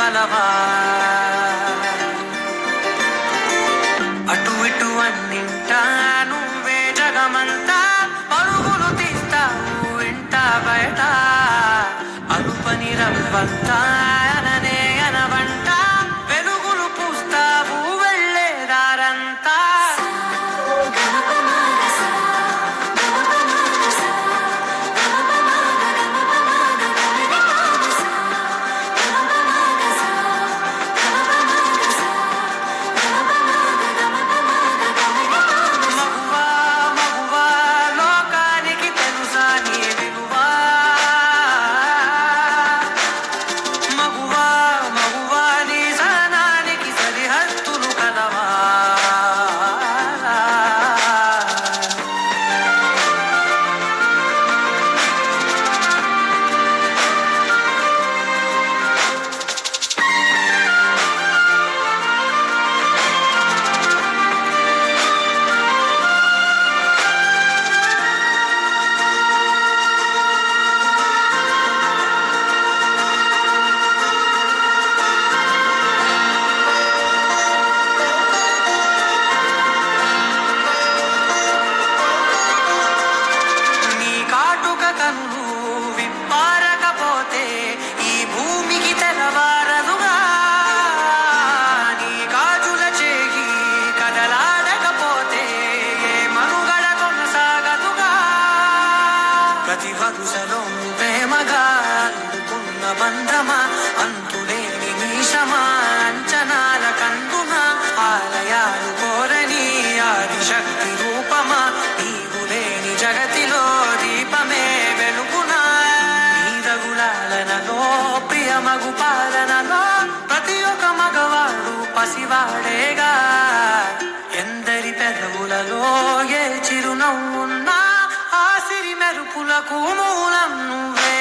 కలవా అటు ఇటు అన్నింటా నువ్వే జగమంతా పరుగులు తీస్తావు ఇంట బయట అలుపని రవ్వంతా అననే అనవంట వెలుగులు పూస్తావు వెళ్ళేదారంతా విప్పారకపోతే ఈ భూమికి తెలవారదుగా నీ గాజుల చేయి కదలాడకపోతే ఏ మనుగడ కొనసాగదుగా ప్రతి వరుసలో ప్రేమగా అందుకున్న బంధమా అంతులేని నీశమా అంచనాల కందుమా ఆలయాలు కోరని ఆదిశక్తి రూపమా నీవు లేని జగతిలో దీపమే వెలుగునా నీదగులాలనలో ప్రియమగు పాలనలో ప్రతి ఒక్క మగవాడు పసివాడేగా ఎందరి పెదవులలో ఏ చిరునవ్వున్నా ఆ సిరి మెరుపులకు మూలం నువ్వే